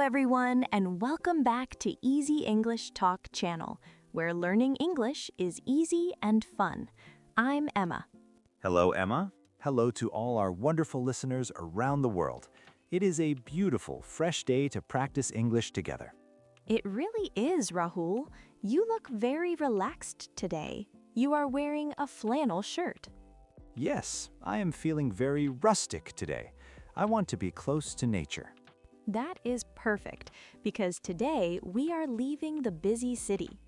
everyone, and welcome back to Easy English Talk channel, where learning English is easy and fun. I'm Emma. Hello, Emma. Hello to all our wonderful listeners around the world. It is a beautiful, fresh day to practice English together. It really is, Rahul. You look very relaxed today. You are wearing a flannel shirt. Yes, I am feeling very rustic today. I want to be close to nature. That is perfect, because today we are leaving the busy city.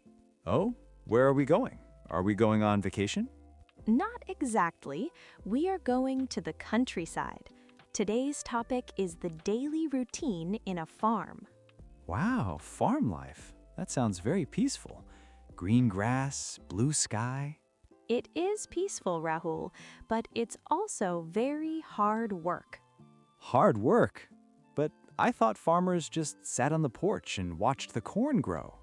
Oh, where are we going? Are we going on vacation? Not exactly. We are going to the countryside. Today's topic is the daily routine in a farm. Wow, farm life. That sounds very peaceful. Green grass, blue sky. It is peaceful, Rahul, but it's also very hard work. Hard work? But I thought farmers just sat on the porch and watched the corn grow.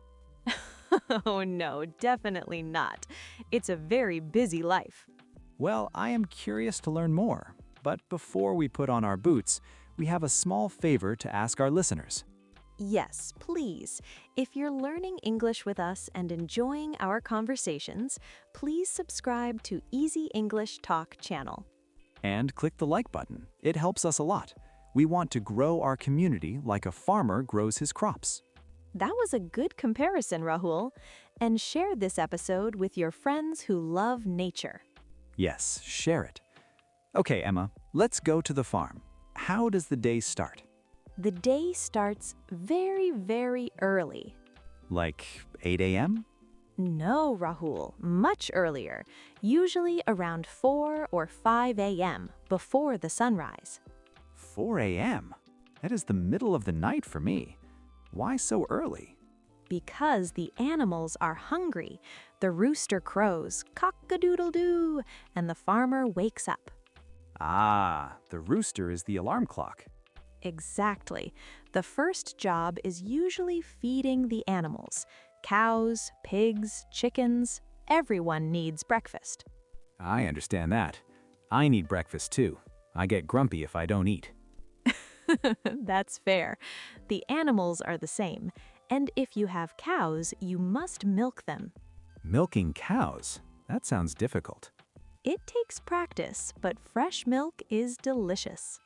Oh no, definitely not. It's a very busy life. Well, I am curious to learn more. But before we put on our boots, we have a small favor to ask our listeners. Yes, please. If you're learning English with us and enjoying our conversations, please subscribe to Easy English Talk channel. And click the like button. It helps us a lot. We want to grow our community like a farmer grows his crops. That was a good comparison, Rahul. And share this episode with your friends who love nature. Yes, share it. Okay, Emma, let's go to the farm. How does the day start? The day starts very, very early. Like 8 a.m.? No, Rahul, much earlier, usually around 4 or 5 a.m., before the sunrise. 4 a.m.? That is the middle of the night for me. Why so early? Because the animals are hungry. The rooster crows, cock-a-doodle-doo, and the farmer wakes up. Ah, the rooster is the alarm clock. Exactly. The first job is usually feeding the animals. Cows, pigs, chickens, everyone needs breakfast. I understand that. I need breakfast too. I get grumpy if I don't eat. That's fair. The animals are the same, and if you have cows, you must milk them. Milking cows? That sounds difficult. It takes practice, but fresh milk is delicious.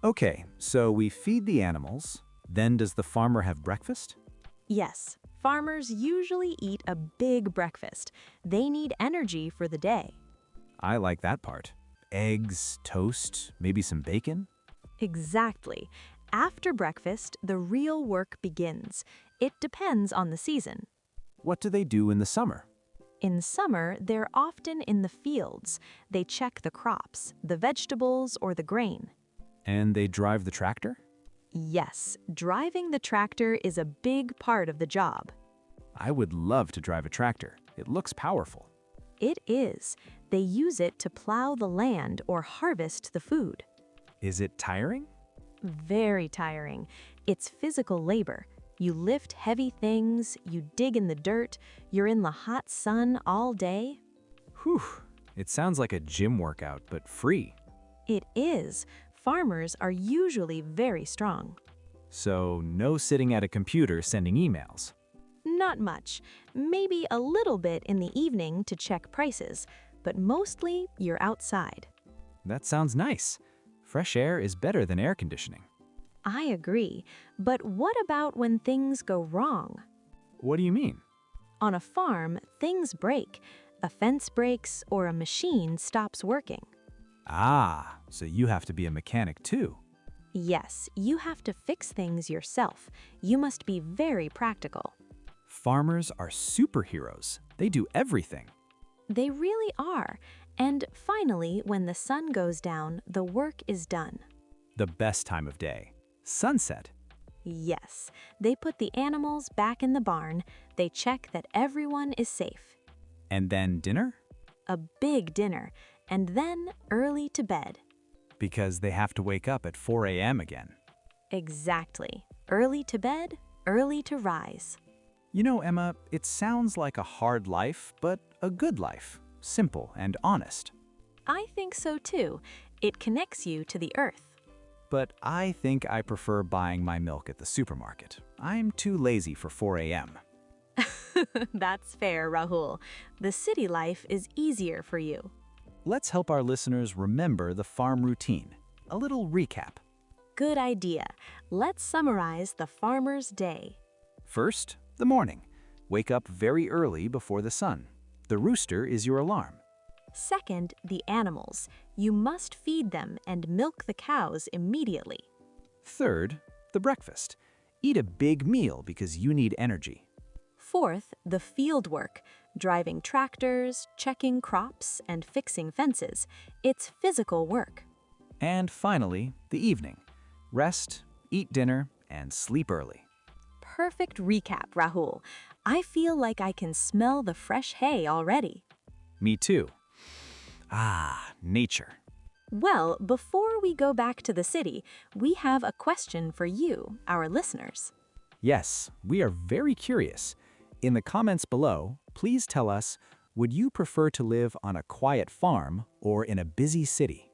Okay, so we feed the animals. Then does the farmer have breakfast? Yes, farmers usually eat a big breakfast. They need energy for the day. I like that part. Eggs, toast, maybe some bacon? Exactly. After breakfast, the real work begins. It depends on the season. What do they do in the summer? In summer, they're often in the fields. They check the crops, the vegetables, or the grain. And they drive the tractor? Yes, driving the tractor is a big part of the job. I would love to drive a tractor. It looks powerful. It is. They use it to plow the land or harvest the food. Is it tiring? Very tiring. It's physical labor. You lift heavy things, you dig in the dirt, you're in the hot sun all day. Whew, it sounds like a gym workout, but free. It is. Farmers are usually very strong. So no sitting at a computer sending emails. Not much. Maybe a little bit in the evening to check prices, but mostly you're outside. That sounds nice. Fresh air is better than air conditioning. I agree. But what about when things go wrong? What do you mean? On a farm, things break. A fence breaks or a machine stops working. Ah, so you have to be a mechanic too. Yes, you have to fix things yourself. You must be very practical. Farmers are superheroes. They do everything. They really are. And finally, when the sun goes down, the work is done. The best time of day. Sunset. Yes, they put the animals back in the barn. They check that everyone is safe. And then dinner? A big dinner, and then early to bed. Because they have to wake up at 4 a.m. again. Exactly. Early to bed, early to rise. You know, Emma, it sounds like a hard life, but a good life. Simple and honest. I think so too. It connects you to the earth. but I think I prefer buying my milk at the supermarket. I'm too lazy for 4 a.m. That's fair, Rahul. The city life is easier for you. Let's help our listeners remember the farm routine. A little recap. Good idea. Let's summarize the farmer's day. First, the morning. Wake up very early before the sun. The rooster is your alarm. Second, the animals. You must feed them and milk the cows immediately. Third, the breakfast. Eat a big meal because you need energy. Fourth, the field work. Driving tractors, checking crops, and fixing fences. It's physical work. And finally, the evening. Rest, eat dinner, and sleep early. Perfect recap, Rahul. I feel like I can smell the fresh hay already. Me too. Ah, nature. Well, before we go back to the city, we have a question for you, our listeners. Yes, we are very curious. In the comments below, please tell us, would you prefer to live on a quiet farm or in a busy city?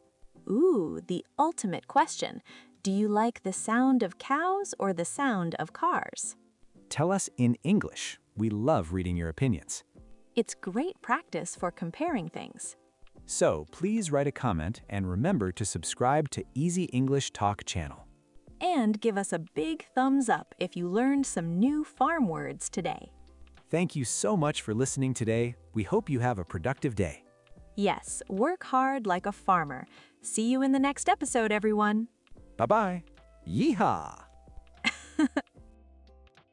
Ooh, the ultimate question. Do you like the sound of cows or the sound of cars? Tell us in English. We love reading your opinions. It's great practice for comparing things. So please write a comment and remember to subscribe to Easy English Talk channel. And give us a big thumbs up if you learned some new farm words today. Thank you so much for listening today. We hope you have a productive day. Yes, work hard like a farmer. See you in the next episode, everyone. Bye-bye. Yeehaw!